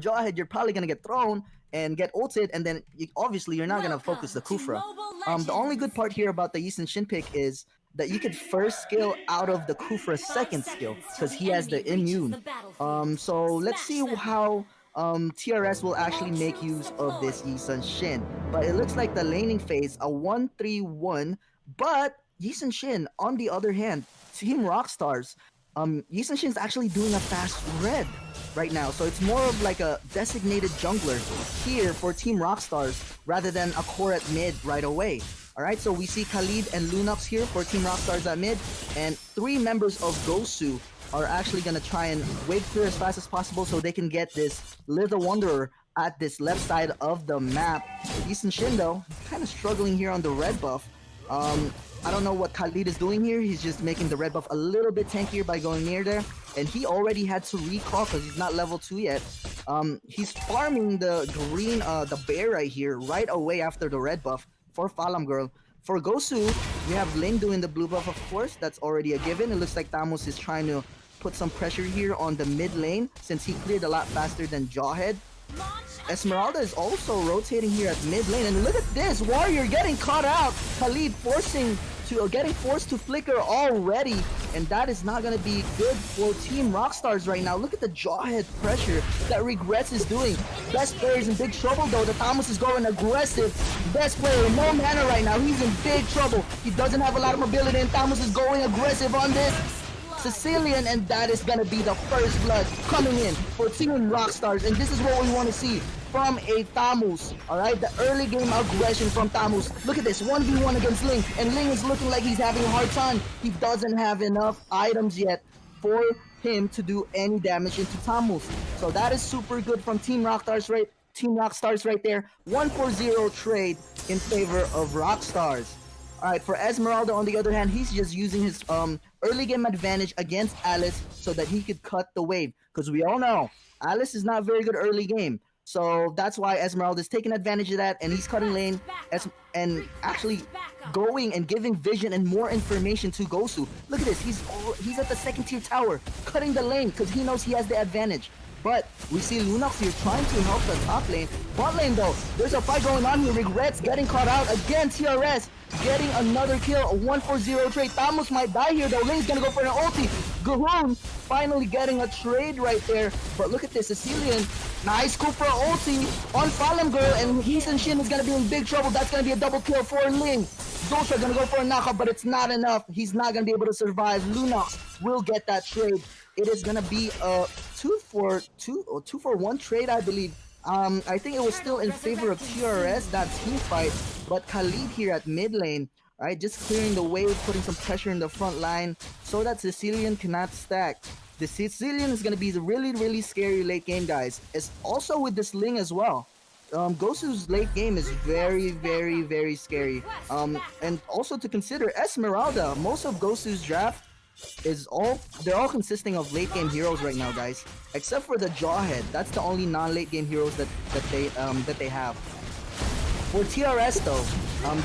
Jawhead, you're probably gonna get thrown and get ulted, and then obviously you're not gonna focus the Kufra. The only good part here about the Yi Sun-shin pick is that you could first skill out of the Kufra's second skill because he has the immune. So let's see how TRS will actually make use of this Yi Sun-shin. But it looks like the laning phase, a 1-3-1, but Yi Sun-shin, on the other hand, Team Rockstars, Yi Sun-shin is actually doing a fast red right now, so it's more of like a designated jungler here for Team Rockstars rather than a core at mid right away. Alright, so we see Khalid and Lunox here for Team Rockstars at mid, and 3 members of Gosu are actually gonna try and wave clear as fast as possible so they can get this Little Wanderer at this left side of the map. Yi Sun-shin though, kind of struggling here on the red buff. I don't know what Khalid is doing here. He's just making the red buff a little bit tankier by going near there. And he already had to recall because he's not level 2 yet. He's farming the green, the bear right here, right away after the red buff for Falam Girl. For Gosu, we have Ling doing the blue buff, of course. That's already a given. It looks like Thamus is trying to put some pressure here on the mid lane since he cleared a lot faster than Jawhead. Esmeralda is also rotating here at mid lane, and look at this, Warrior getting caught out. Khalid getting forced to flicker already, and that is not going to be good for Team Rockstars right now. Look at the Jawhead pressure that Regrets is doing. Best player is in big trouble though. The Thomas is going aggressive. Best player, no mana right now. He's in big trouble. He doesn't have a lot of mobility, and Thomas is going aggressive on this Sicilian, and that is gonna be the first blood coming in for Team Rockstars, and this is what we want to see from a Thamus. Alright, the early game aggression from Thamus. Look at this, 1v1 against Ling, and Ling is looking like he's having a hard time. He doesn't have enough items yet for him to do any damage into Thamus. So that is super good from Team Rockstars right there. 1-4-0 trade in favor of Rockstars. Alright, for Esmeralda on the other hand, he's just using his early game advantage against Alice so that he could cut the wave. Because we all know, Alice is not very good early game. So that's why Esmeralda is taking advantage of that, and he's cutting lane and actually going and giving vision and more information to Gosu. Look at this, he's at the second tier tower, cutting the lane because he knows he has the advantage. But we see Lunox here trying to help the top lane. Bot lane though, there's a fight going on here. Regrets getting caught out again. TRS getting another kill. A 1-4-0 trade. Thamus might die here though. Ling's gonna go for an ulti. Gahoon finally getting a trade right there. But look at this, Sicilian. Nice coup for an ulti on Falam Girl, and Yi Sun-shin is gonna be in big trouble. That's gonna be a double kill for Ling. Zosha gonna go for a knockout, but it's not enough. He's not gonna be able to survive. Lunox will get that trade. It is gonna be a 2-for-1 trade, I believe. I think it was still in favor of TRS, that team fight, but Khalid here at mid lane, right, just clearing the wave, putting some pressure in the front line so that Sicilian cannot stack. The Sicilian is gonna be the really scary late game, guys. It's also with this Ling as well. Gosu's late game is very scary. And also to consider Esmeralda, most of Gosu's draft they're all consisting of late game heroes right now, guys, except for the Jawhead. That's the only non-late game heroes that they have. For TRS though,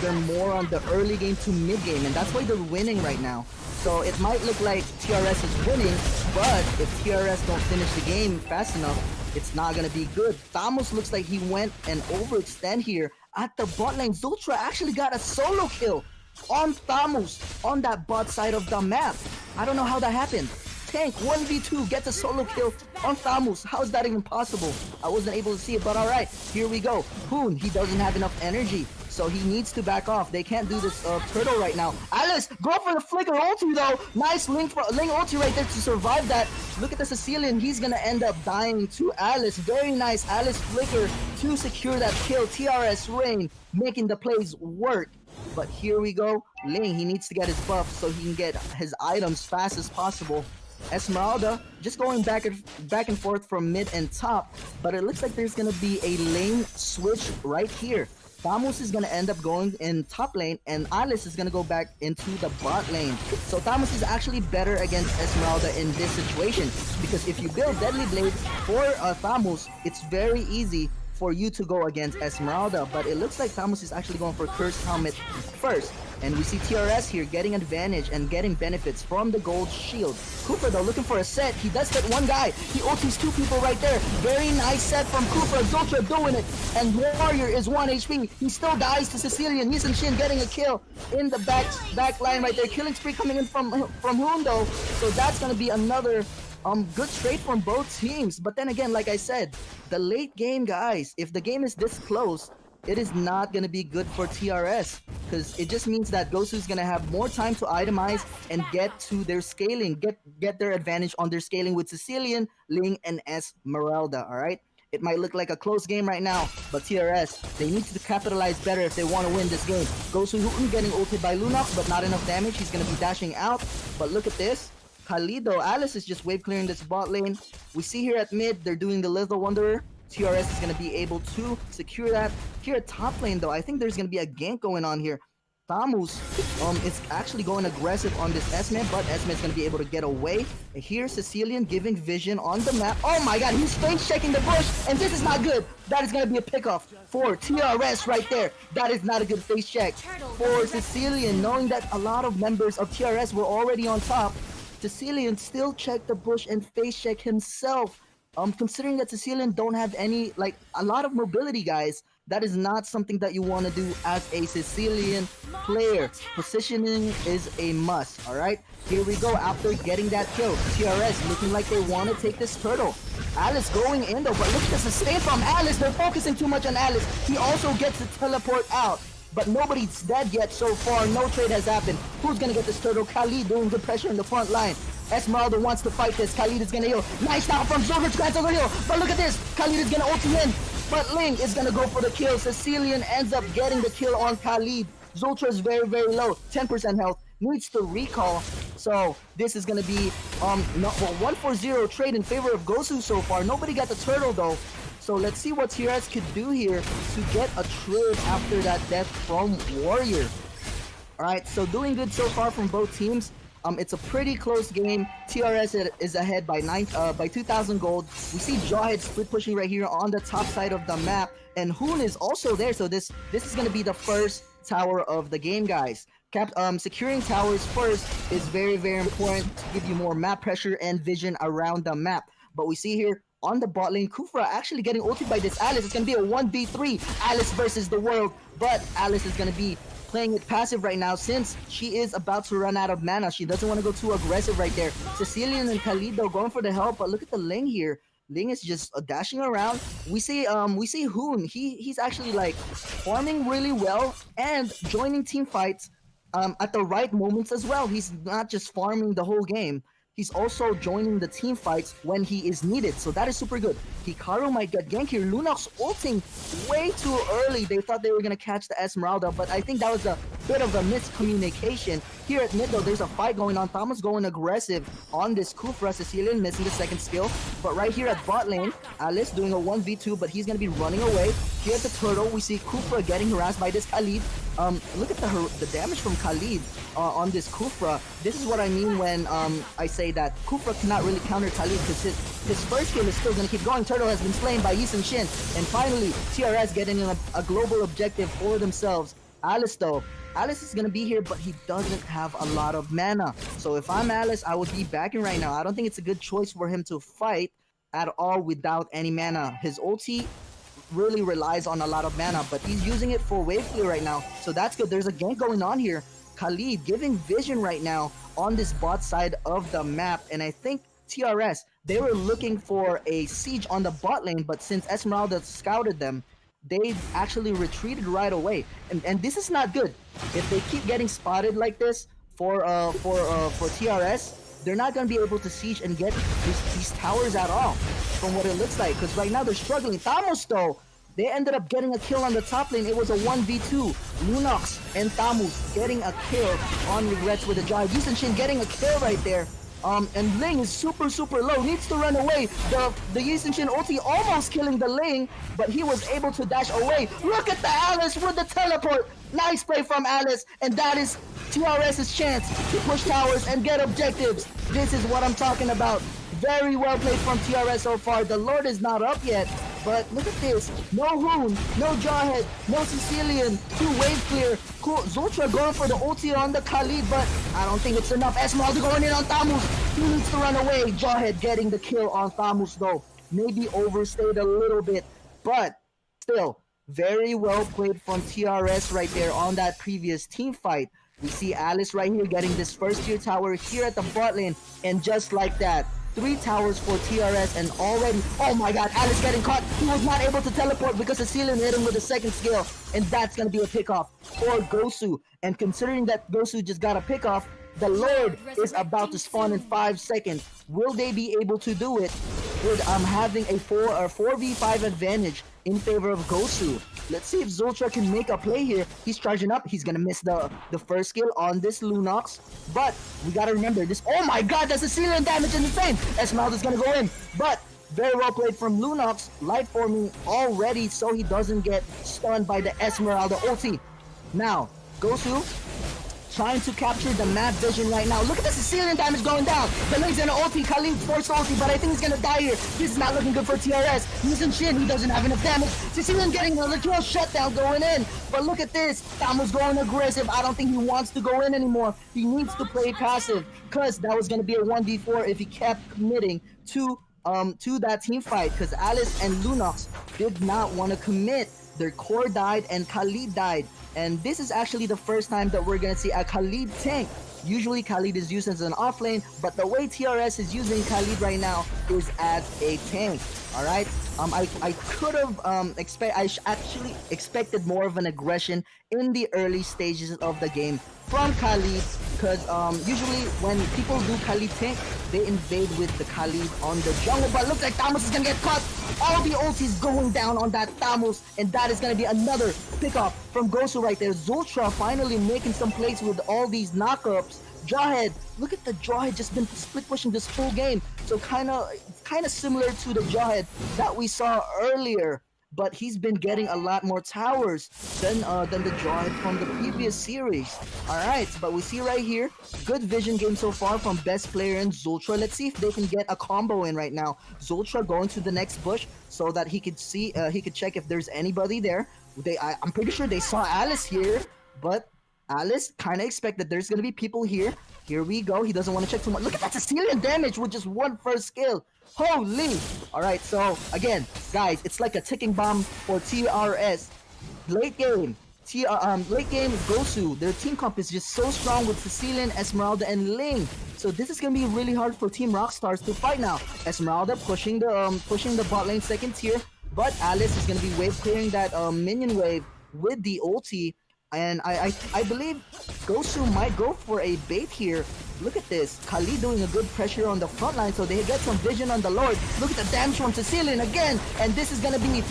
they're more on the early game to mid game, and that's why they're winning right now. So it might look like TRS is winning, but if TRS don't finish the game fast enough, it's not gonna be good. Thamus looks like he went and overextend here at the bot lane. Zultra actually got a solo kill on Thamus on that bot side of the map. I don't know how that happened. Tank 1v2 gets a solo kill on Thamus. How is that even possible? I wasn't able to see it, but alright, here we go. Hoon, he doesn't have enough energy, so he needs to back off. They can't do this turtle right now. Alice, go for the flicker ulti though. Nice Ling ulti right there to survive that. Look at the Sicilian, he's gonna end up dying to Alice. Very nice Alice flicker to secure that kill. TRS Rain making the plays work. But here we go, Ling, he needs to get his buff so he can get his items fast as possible. Esmeralda just going back and forth from mid and top, but it looks like there's gonna be a lane switch right here. Thamus is gonna end up going in top lane, and Alice is gonna go back into the bot lane. So Thamus is actually better against Esmeralda in this situation, because if you build Deadly Blade for Thamus, it's very easy for you to go against Esmeralda, but it looks like Thamus is actually going for Cursed Helmet first. And we see TRS here getting advantage and getting benefits from the gold shield. Cooper though looking for a set. He does hit one guy. He ultis 2 people right there. Very nice set from Cooper. Zultra doing it. And Warrior is 1 HP. He still dies to Sicilian. Yisun Shin getting a kill in the back line right there. Killing spree coming in from Hoon though. So that's gonna be another good trade from both teams. But then again, like I said, the late game guys, if the game is this close, it is not going to be good for TRS, because it just means that Gosu is going to have more time to itemize and get to their scaling, get their advantage on their scaling with Sicilian, Ling, and Esmeralda, alright? It might look like a close game right now, but TRS, they need to capitalize better if they want to win this game. Gosu getting ulted by Lunox, but not enough damage. He's going to be dashing out, but look at this. Khalido, Alice is just wave clearing this bot lane. We see here at mid, they're doing the Lethal Wanderer. TRS is going to be able to secure that. Here at top lane though, I think there's going to be a gank going on here. Thamus is actually going aggressive on this Esme, but Esme is going to be able to get away. And here's Sicilian giving vision on the map. Oh my god, he's face checking the bush, and this is not good. That is going to be a pickoff for TRS right there. That is not a good face check for Sicilian, knowing that a lot of members of TRS were already on top. Sicilian still checked the bush and face check himself. Considering that Sicilian don't have any, like, a lot of mobility, guys, that is not something that you want to do as a Sicilian player. Positioning is a must, alright? Here we go after getting that kill. TRS looking like they want to take this turtle. Alice going in though, but look at the sustain from Alice. They're focusing too much on Alice. He also gets to teleport out. But nobody's dead yet so far. No trade has happened. Who's gonna get this turtle? Khalid doing good pressure in the front line. Esmeralda wants to fight this. Khalid is gonna heal. Nice down from Zulrich. Grants over heal. But look at this. Khalid is gonna ulti in. But Ling is gonna go for the kill. Sicilian ends up getting the kill on Khalid. Zultra is very, very low. 10% health. Needs to recall. So this is gonna be 1-4-0 trade in favor of Gosu so far. Nobody got the turtle though. So let's see what TRS could do here to get a trade after that death from Warrior. Alright, so doing good so far from both teams. It's a pretty close game. TRS is ahead by 2,000 gold. We see Jawhead split pushing right here on the top side of the map. And Hoon is also there, so this is going to be the first tower of the game, guys. Securing towers first is very, very important to give you more map pressure and vision around the map. But we see here, on the bot lane, Kufra actually getting ulted by this Alice. It's going to be a 1v3, Alice versus the world. But Alice is going to be playing it passive right now since she is about to run out of mana. She doesn't want to go too aggressive right there. Sicilian and Khalido going for the help, but look at the Ling here. Ling is just dashing around. We see Hoon. He's actually like farming really well and joining team fights at the right moments as well. He's not just farming the whole game. He's also joining the team fights when he is needed, so that is super good. Hikaru might get gank here. Lunox ulting way too early. They thought they were going to catch the Esmeralda, but I think that was a bit of a miscommunication. Here at mid though, there's a fight going on. Thomas going aggressive on this Kufra. Sicilian missing the second skill. But right here at bot lane, Alice doing a 1v2, but he's going to be running away. Here at the turtle, we see Kufra getting harassed by this Khalid. Look at the damage from Khalid on this Kufra. This is what I mean when I say that Kufra cannot really counter Khalid, because his first kill is still going to keep going. Turtle has been slain by Yisun Shin. And finally, TRS getting a global objective for themselves. Alice though, Alice is going to be here, but he doesn't have a lot of mana. So if I'm Alice, I would be backing right now. I don't think it's a good choice for him to fight at all without any mana. His ulti really relies on a lot of mana, but he's using it for wave clear right now, so that's good. There's a gank going on here. Khalid giving vision right now on this bot side of the map, and I think TRS, they were looking for a siege on the bot lane, but since Esmeralda scouted them, they actually retreated right away, and this is not good. If they keep getting spotted like this for TRS, they're not going to be able to siege and get these towers at all, from what it looks like, because right now they're struggling. Thamus though, they ended up getting a kill on the top lane. It was a 1v2. Lunox and Thamus getting a kill on Regrets with a drive. Yisun Shin getting a kill right there. And Ling is super, super low, needs to run away. The Yisun Shin ulti almost killing the Ling, but he was able to dash away. Look at the Alice with the teleport. Nice play from Alice, and that is TRS's chance to push towers and get objectives. This is what I'm talking about. Very well played from TRS so far. The Lord is not up yet, but look at this. No Hoon, no Jawhead, no Sicilian, 2 wave clear. Cool. Zultra going for the ulti on the Khalid, but I don't think it's enough. Esmeralda going in on Thamus. He needs to run away. Jawhead getting the kill on Thamus though. Maybe overstayed a little bit, but still very well played from TRS right there on that previous team fight. We see Alice right here getting this first tier tower here at the bot lane, and just like that, 3 towers for TRS, and already, oh my god, Alice getting caught. He was not able to teleport because the ceiling hit him with the second skill, and that's gonna be a pickoff for Gosu. And considering that Gosu just got a pickoff, the Lord is about to spawn in 5 seconds. Will they be able to do it with having a 4v5 advantage in favor of Gosu? Let's see if Zultra can make a play here. He's charging up. He's gonna miss the first skill on this Lunox, but we gotta remember this. Oh my god, that's a ceiling damage in the same. Esmeralda's gonna go in, but very well played from Lunox. Light forming already so he doesn't get stunned by the Esmeralda ulti. Now, Gosu trying to capture the map vision right now. Look at the Sicilian damage going down. The Link's gonna ulti, Khalid forced ulti, but I think he's gonna die here. This is not looking good for TRS. Using Shin, he doesn't have enough damage. Sicilian getting the kill shutdown going in. But look at this. Thamus going aggressive. I don't think he wants to go in anymore. He needs to play passive, because that was gonna be a 1v4 if he kept committing to that team fight, because Alice and Lunox did not want to commit. Their core died and Khalid died. And this is actually the first time that we're gonna see a Khalid tank. Usually Khalid is used as an offlane, but the way TRS is using Khalid right now is as a tank. Alright? I could have actually expected more of an aggression in the early stages of the game from Khalid, because usually when people do Khalid tank, they invade with the Khalid on the jungle, but looks like Thamus is gonna get caught. All the ultis going down on that Thamus, and that is gonna be another pickoff from Gosu right there. Zultra finally making some plays with all these knockups. Jawhead, look at the Jawhead just been split pushing this full game, so kind of similar to the Jawhead that we saw earlier, but he's been getting a lot more towers than the Jawhead from the previous series. Alright, but we see right here, good vision game so far from best player in Zultra. Let's see if they can get a combo in right now. Zultra going to the next bush so that he could see, he could check if there's anybody there. I'm pretty sure they saw Alice here, but Alice kind of expect that there's gonna be people here. Here we go. He doesn't want to check too much. Look at that Sicilian damage with just 1 first skill. Holy! Alright, so again, guys, it's like a ticking bomb for TRS. Late game, Gosu, their team comp is just so strong with Sicilian, Esmeralda, and Ling. So this is gonna be really hard for Team Rockstars to fight now. Esmeralda pushing the bot lane second tier, but Alice is gonna be wave clearing that minion wave with the ulti. And I believe Gosu might go for a bait here. Look at this. Khalid doing a good pressure on the front line, so they get some vision on the Lord. Look at the damage from Sicilian again. And this is gonna be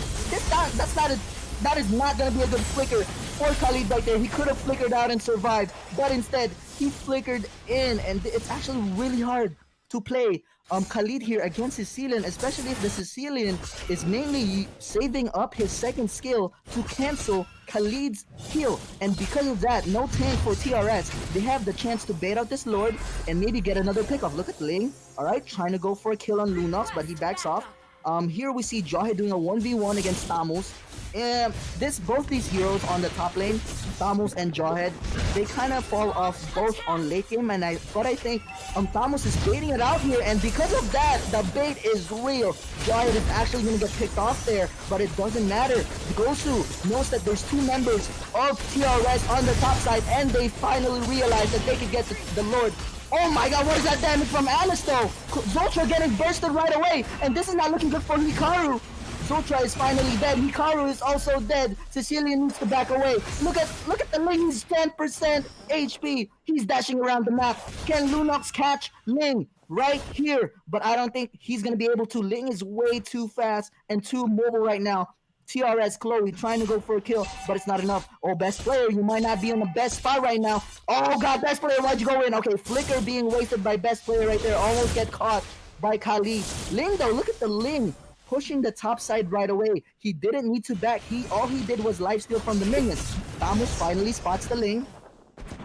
that is not gonna be a good flicker for Khalid right there. He could have flickered out and survived, but instead he flickered in, and it's actually really hard to play Khalid here against Sicilian, especially if the Sicilian is mainly saving up his second skill to cancel Khalid's heal. And because of that, no tank for TRS. They have the chance to bait out this Lord and maybe get another pickoff. Look at Ling, alright, trying to go for a kill on Lunox, but he backs off. Here we see Jawhead doing a 1v1 against Thamus. And both these heroes on the top lane, Thamus and Jawhead, they kind of fall off both on late game, but I think Thamus is baiting it out here, and because of that, the bait is real. Jawhead is actually going to get picked off there, but it doesn't matter. Gosu knows that there's 2 members of TRS on the top side, and they finally realize that they could get the Lord. Oh my god, what is that damage from Alice though? Zultra getting bursted right away, and this is not looking good for Hikaru. Zultra is finally dead. Hikaru is also dead. Sicilian needs to back away. Look at the Ling. He's 10% HP. He's dashing around the map. Can Lunox catch Ling right here? But I don't think he's gonna be able to. Ling is way too fast and too mobile right now. TRS Chloe trying to go for a kill, but it's not enough. Oh, best player, you might not be in the best spot right now. Oh god, best player, why'd you go in? Okay, flicker being wasted by best player right there. Almost get caught by Khalid. Ling though, look at the Ling pushing the top side right away. He didn't need to back. All he did was lifesteal from the minions. Thamus finally spots the Ling.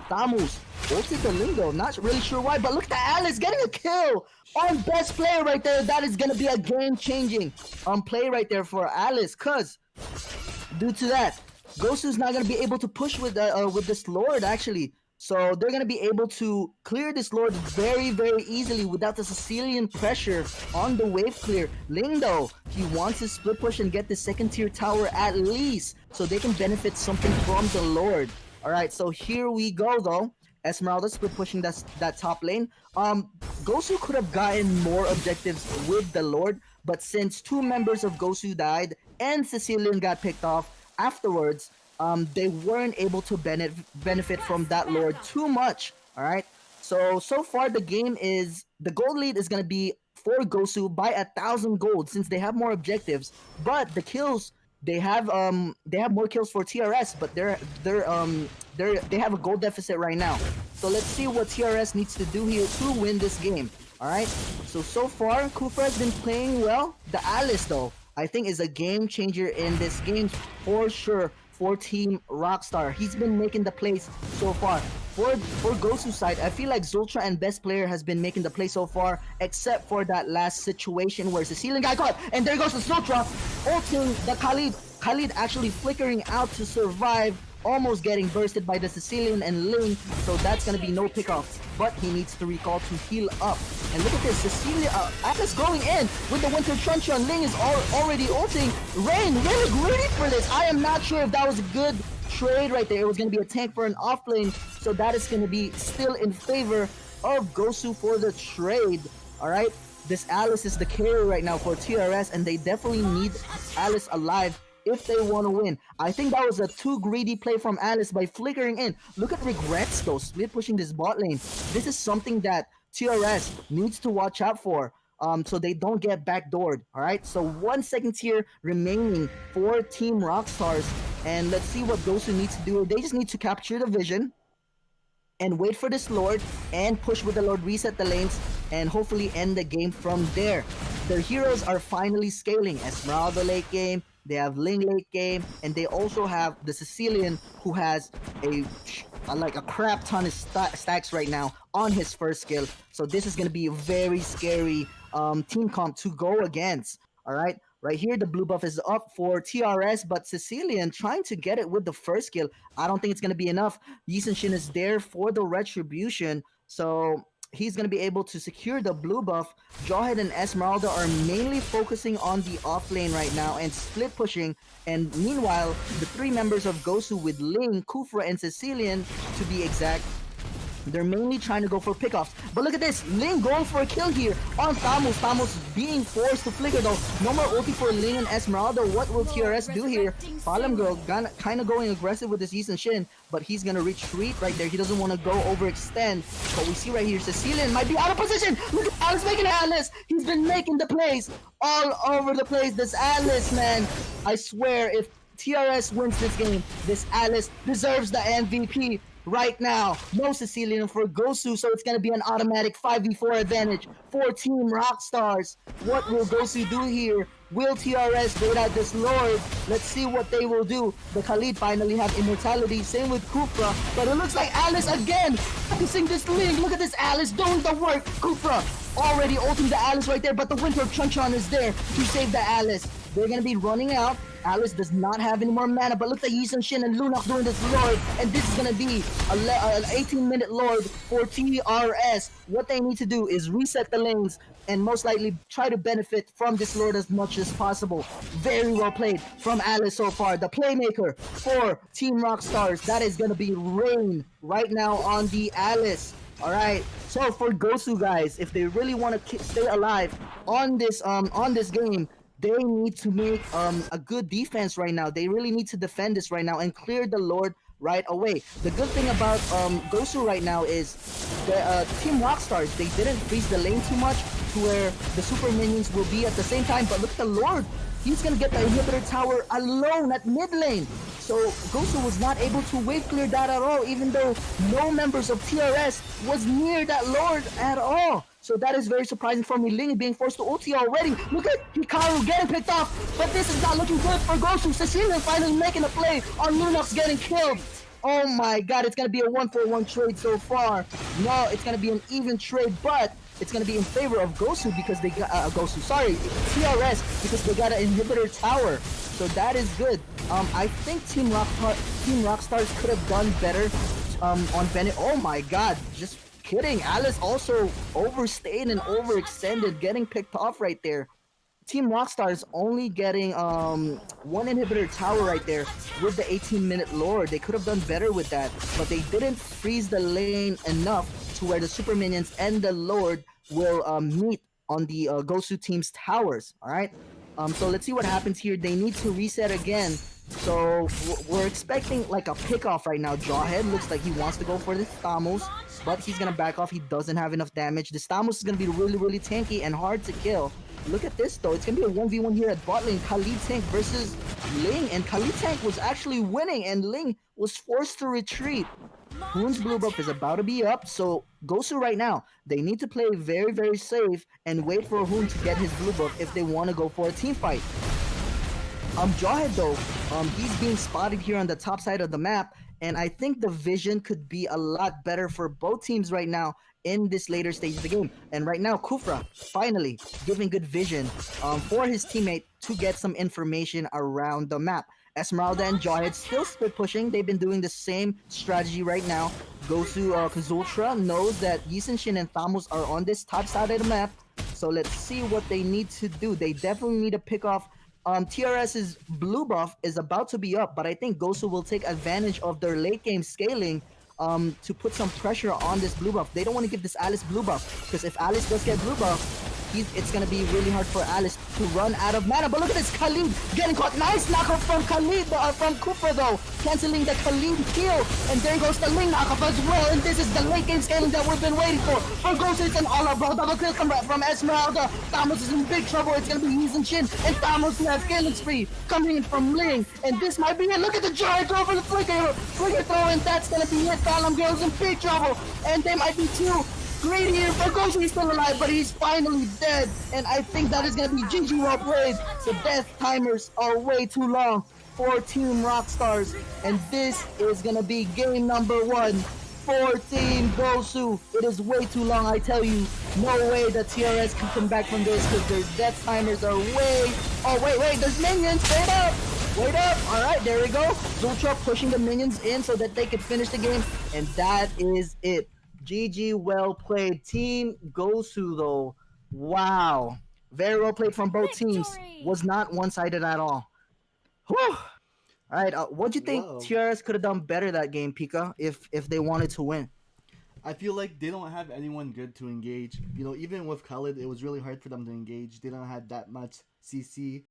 Thamus ulted the Lingo. Not really sure why, but look at Alice getting a kill on best player right there. That is gonna be a game-changing play right there for Alice, cause due to that, Gosu's not gonna be able to push with this Lord actually. So they're gonna be able to clear this Lord very, very easily without the Sicilian pressure on the wave clear. Ling though, he wants to split push and get the second tier tower at least, so they can benefit something from the Lord. Alright, so here we go though. Esmeralda split pushing that top lane. Gosu could have gotten more objectives with the Lord, but since 2 members of Gosu died and Sicilian got picked off afterwards, they weren't able to benefit from that Lord too much. All right. So far the game is the gold lead is gonna be for Gosu by 1,000 gold since they have more objectives. But the kills they have more kills for TRS, but they have a gold deficit right now. So let's see what TRS needs to do here to win this game. All right. So far Kufra has been playing well. The Alice though, I think is a game changer in this game for sure. For Team Rockstar, he's been making the plays so far. For Gosu's side, I feel like Zultra and best player has been making the play so far, except for that last situation where Sicilian got caught, and there goes the Zultra, ulting the Khalid. Khalid actually flickering out to survive, almost getting bursted by the Sicilian and Ling, so that's gonna be no pickoff. But he needs to recall to heal up. And look at this, Cecilia, Atlas going in with the Winter Truncheon. Ling is already ulting. Rain, really greedy for this. I am not sure if that was a good trade right there. It was going to be a tank for an off lane, so that is going to be still in favor of Gosu for the trade. Alright, this Alice is the carry right now for TRS, and they definitely need Alice alive if they want to win. I think that was a too greedy play from Alice by flickering in. Look at Regrets though, split pushing this bot lane. This is something that TRS needs to watch out for, so they don't get backdoored. Alright, so 1 second tier remaining for Team Rockstars, and let's see what Gosu needs to do. They just need to capture the vision and wait for this Lord and push with the Lord, reset the lanes, and hopefully end the game from there. Their heroes are finally scaling. Esmeralda late game, they have Ling late game, and they also have the Sicilian who has like a crap ton of stacks right now on his first skill. So this is going to be a very scary team comp to go against. All right, right here the blue buff is up for TRS, but Sicilian trying to get it with the first skill. I don't think it's going to be enough. Yisun Shin is there for the retribution, so he's going to be able to secure the blue buff. Jawhead and Esmeralda are mainly focusing on the off lane right now and split pushing. And meanwhile, the 3 members of Gosu with Ling, Kufra, and Sicilian, to be exact, they're mainly trying to go for pickoffs. But look at this, Ling going for a kill here on Thamos. Thamos being forced to flicker though. No more ulti for Ling and Esmeralda. What will TRS do here? Falem Girl kind of going aggressive with this Yisun Shin, but he's gonna retreat right there. He doesn't want to go overextend. But we see right here, Sicilian might be out of position. Look at Alice making Alice. He's been making the plays all over the place. This Alice, man, I swear, if TRS wins this game, this Alice deserves the MVP. Right now, no Sicilian for Gosu, so it's going to be an automatic 5v4 advantage for Team Rockstars. What will Gosu do here? Will TRS bait out this Lord? Let's see what they will do. The Khalid finally have immortality, same with Kufra, but it looks like Alice again focusing this Ling. Look at this Alice doing the work. Kufra already ulting the Alice right there, but the Winter Truncheon is there to save the Alice. They're going to be running out. Alice does not have any more mana, but look at Yisun Shin and Lunok doing this Lord, and this is going to be an 18-minute Lord for TRS. What they need to do is reset the lanes and most likely try to benefit from this Lord as much as possible. Very well played from Alice so far. The playmaker for Team Rockstars, that is going to be Rain right now on the Alice. Alright, so for Gosu guys, if they really want to stay alive on this game, they need to make a good defense right now. They really need to defend this right now and clear the Lord right away. The good thing about Gosu right now is the Team Rockstars, they didn't freeze the lane too much to where the super minions will be at the same time. But look at the Lord. He's going to get the inhibitor tower alone at mid lane. So Gosu was not able to wave clear that at all, even though no members of TRS was near that Lord at all. So that is very surprising for me. Ling being forced to ulti already. Look at Hikaru getting picked off. But this is not looking good for Gosu. Cecilia finally making a play on Lunox getting killed. Oh my god, it's gonna be a 1-for-1 trade so far. No, it's gonna be an even trade, but it's gonna be in favor of Gosu because they got TRS because they got an inhibitor tower. So that is good. I think Team Rockstars could have done better on Bennett. Oh my god, just kidding. Alice also overstayed and overextended, getting picked off right there. Team Rockstars only getting one inhibitor tower right there with the 18-minute lore. They could have done better with that, but they didn't freeze the lane enough to where the super minions and the lord will meet on the Gosu team's towers. All right. So let's see what happens here. They need to reset again. So we're expecting like a pick off right now. Jawhead looks like he wants to go for the Stamos, but he's gonna back off. He doesn't have enough damage. The Stamos is gonna be really tanky and hard to kill. Look at this though. It's gonna be a 1v1 here at bot lane. Khalid Tank versus Ling, and Khalid Tank was actually winning, and Ling was forced to retreat. Hoon's blue buff is about to be up, so Gosu right now, they need to play very safe and wait for Hoon to get his blue buff if they want to go for a team fight. Jawhead though, he's being spotted here on the top side of the map, and I think the vision could be a lot better for both teams right now in this later stage of the game. And right now, Kufra finally giving good vision for his teammate to get some information around the map. Esmeralda and Jawhead still split pushing. They've been doing the same strategy right now. Gosu Kazultra knows that Yisun and Thamos are on this top side of the map. So let's see what they need to do. They definitely need to pick off TRS's blue buff is about to be up, but I think Gosu will take advantage of their late game scaling to put some pressure on this blue buff. They don't want to give this Alice blue buff, because if Alice does get blue buff, it's gonna be really hard for Alice to run out of mana. But look at this, Khalid getting caught. Nice knockoff from Khalid, from Kufra though, canceling the Khalid kill. And there goes the Ling knockoff as well. And this is the late game scaling that we've been waiting for. For Gosu, it's an all-out bro. Double kill from Esmeralda. Thamos is in big trouble. It's gonna be Yisun Shin, and Thamos left killing spree coming in from Ling. And this might be it. Look at the giant throw for the flicker throw, and that's gonna be it. Column Girl's in big trouble, and they might be too. Great here for Gosu. He's still alive, but he's finally dead. And I think that is going to be GG well played. The death timers are way too long for Team Rockstars. And this is going to be game number 1 for Team Gosu. It is way too long, I tell you. No way that TRS can come back from this, because their death timers are way... Oh, wait, there's minions. Wait up. All right, there we go. Zultra pushing the minions in so that they can finish the game. And that is it. GG, well played. Team Gosu though, wow, very well played from both teams. Was not one-sided at all. Whew. All right, what do you think TRS could have done better that game, Pika, if they wanted to win? I feel like they don't have anyone good to engage. You know, even with Khalid, it was really hard for them to engage. They don't have that much CC.